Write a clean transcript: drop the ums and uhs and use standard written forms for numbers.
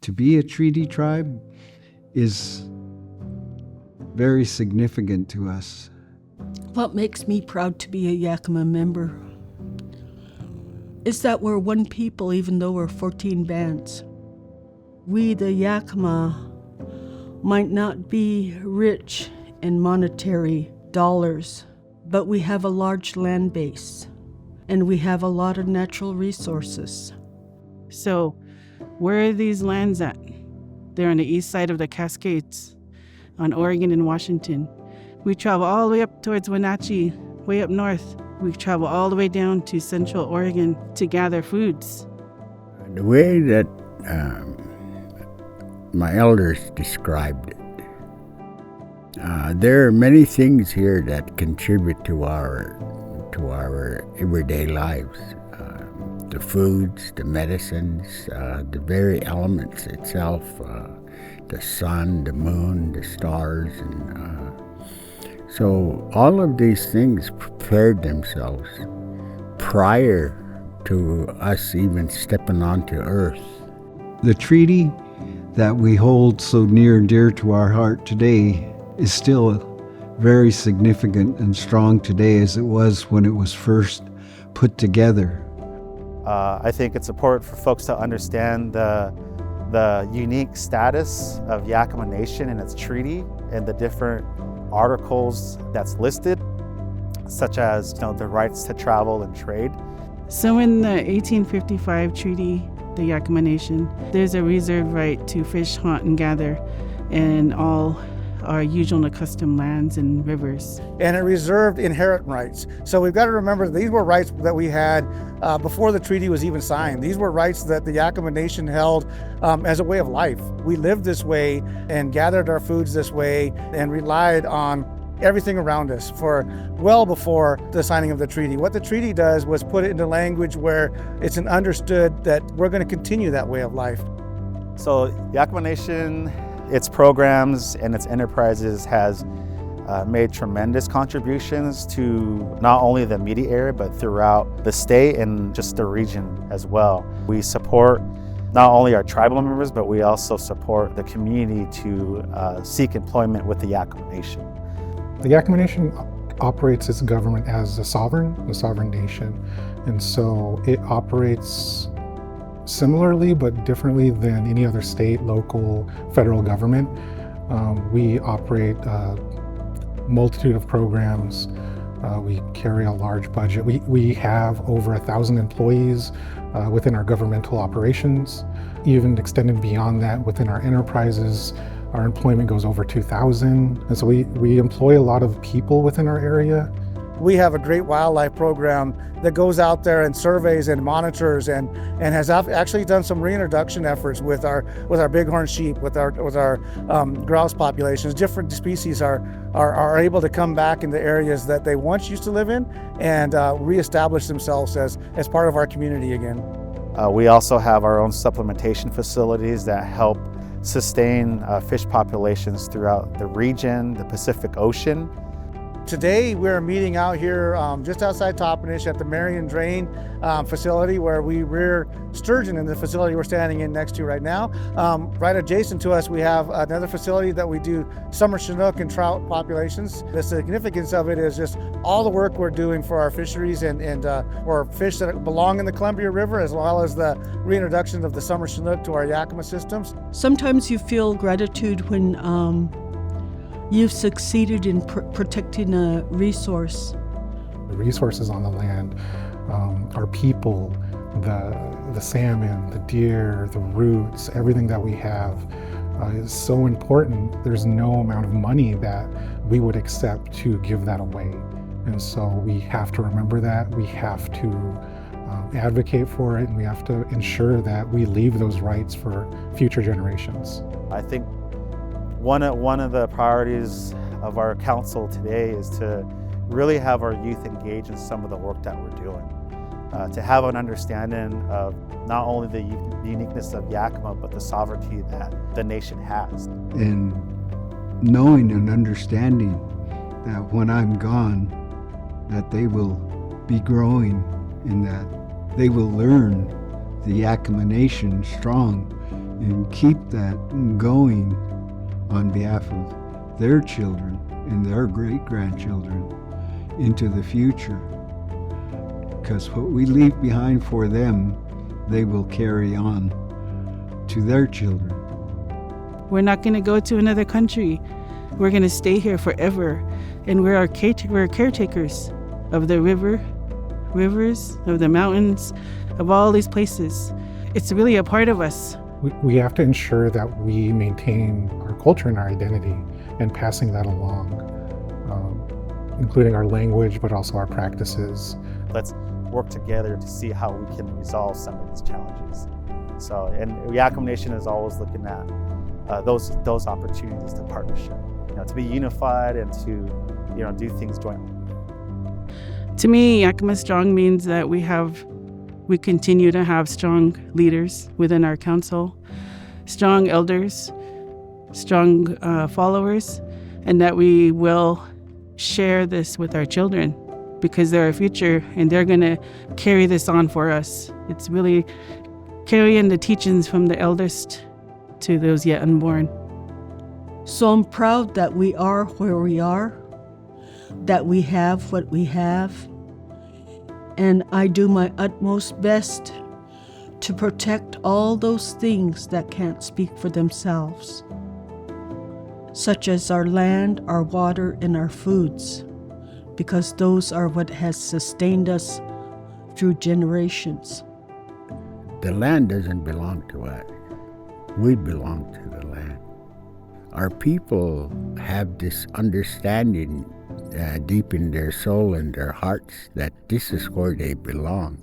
To be a treaty tribe is very significant to us. What makes me proud to be a Yakama member is that we're one people even though we're 14 bands. We, the Yakama, might not be rich in monetary dollars, but we have a large land base and we have a lot of natural resources. So, where are these lands at? They're on the east side of the Cascades, on Oregon and Washington. We travel all the way up towards Wenatchee, way up north. We travel all the way down to Central Oregon to gather foods. The way that my elders described it, there are many things here that contribute to our everyday lives. The foods, the medicines, the very elements itself, the sun, the moon, the stars, and so all of these things prepared themselves prior to us even stepping onto Earth. The treaty that we hold so near and dear to our heart today is still very significant and strong today as it was when it was first put together. I think it's important for folks to understand the unique status of Yakama Nation and its treaty and the different articles that's listed, such as the rights to travel and trade. So in the 1855 treaty, the Yakama Nation, there's a reserved right to fish, hunt, and gather in all our usual and accustomed lands and rivers. And it reserved inherent rights. So we've got to remember these were rights that we had before the treaty was even signed. These were rights that the Yakama Nation held as a way of life. We lived this way and gathered our foods this way and relied on everything around us for well before the signing of the treaty. What the treaty does was put it into language where it's understood that we're going to continue that way of life. So Yakama Nation, its programs and its enterprises has made tremendous contributions to not only the immediate area, but throughout the state and just the region as well. We support not only our tribal members, but we also support the community to seek employment with the Yakama Nation. The Yakama Nation operates its government as a sovereign nation, and so it operates similarly but differently than any other state, local, federal government. We operate a multitude of programs. We carry a large budget. We have over 1,000 employees within our governmental operations. Even extended beyond that within our enterprises, our employment goes over 2,000. And so we employ a lot of people within our area. We have a great wildlife program that goes out there and surveys and monitors and has actually done some reintroduction efforts with our bighorn sheep, with our grouse populations. Different species are able to come back into areas that they once used to live in and reestablish themselves as part of our community again. We also have our own supplementation facilities that help sustain fish populations throughout the region, the Pacific Ocean. Today we're meeting out here just outside Toppenish at the Marion Drain facility where we rear sturgeon in the facility we're standing in next to right now. Right adjacent to us we have another facility that we do summer Chinook and trout populations. The significance of it is just all the work we're doing for our fisheries and for fish that belong in the Columbia River, as well as the reintroduction of the summer Chinook to our Yakama systems. Sometimes you feel gratitude when you've succeeded in protecting a resource. The resources on the land, our people, the salmon, the deer, the roots, everything that we have is so important. There's no amount of money that we would accept to give that away. And so we have to remember that. We have to advocate for it, and we have to ensure that we leave those rights for future generations. I think one of the priorities of our council today is to really have our youth engage in some of the work that we're doing. To have an understanding of not only the uniqueness of Yakama, but the sovereignty that the nation has. And knowing and understanding that when I'm gone, that they will be growing in that they will learn the Yakama Nation strong and keep that going on behalf of their children and their great-grandchildren into the future. Because what we leave behind for them, they will carry on to their children. We're not going to go to another country. We're going to stay here forever. And we're caretakers of the rivers, of the mountains, of all these places. It's really a part of us. We have to ensure that we maintain our culture and our identity and passing that along, including our language, but also our practices. Let's work together to see how we can resolve some of these challenges. So, and Yakama Nation is always looking at those opportunities to partnership, to be unified and to, do things jointly. To me, Yakama Strong means that we continue to have strong leaders within our council, strong elders, strong followers, and that we will share this with our children because they're our future and they're going to carry this on for us. It's really carrying the teachings from the eldest to those yet unborn. So I'm proud that we are where we are, that we have what we have, and I do my utmost best to protect all those things that can't speak for themselves, such as our land, our water, and our foods, because those are what has sustained us through generations. The land doesn't belong to us. We belong to the land. Our people have this understanding deep in their soul and their hearts that this is where they belong.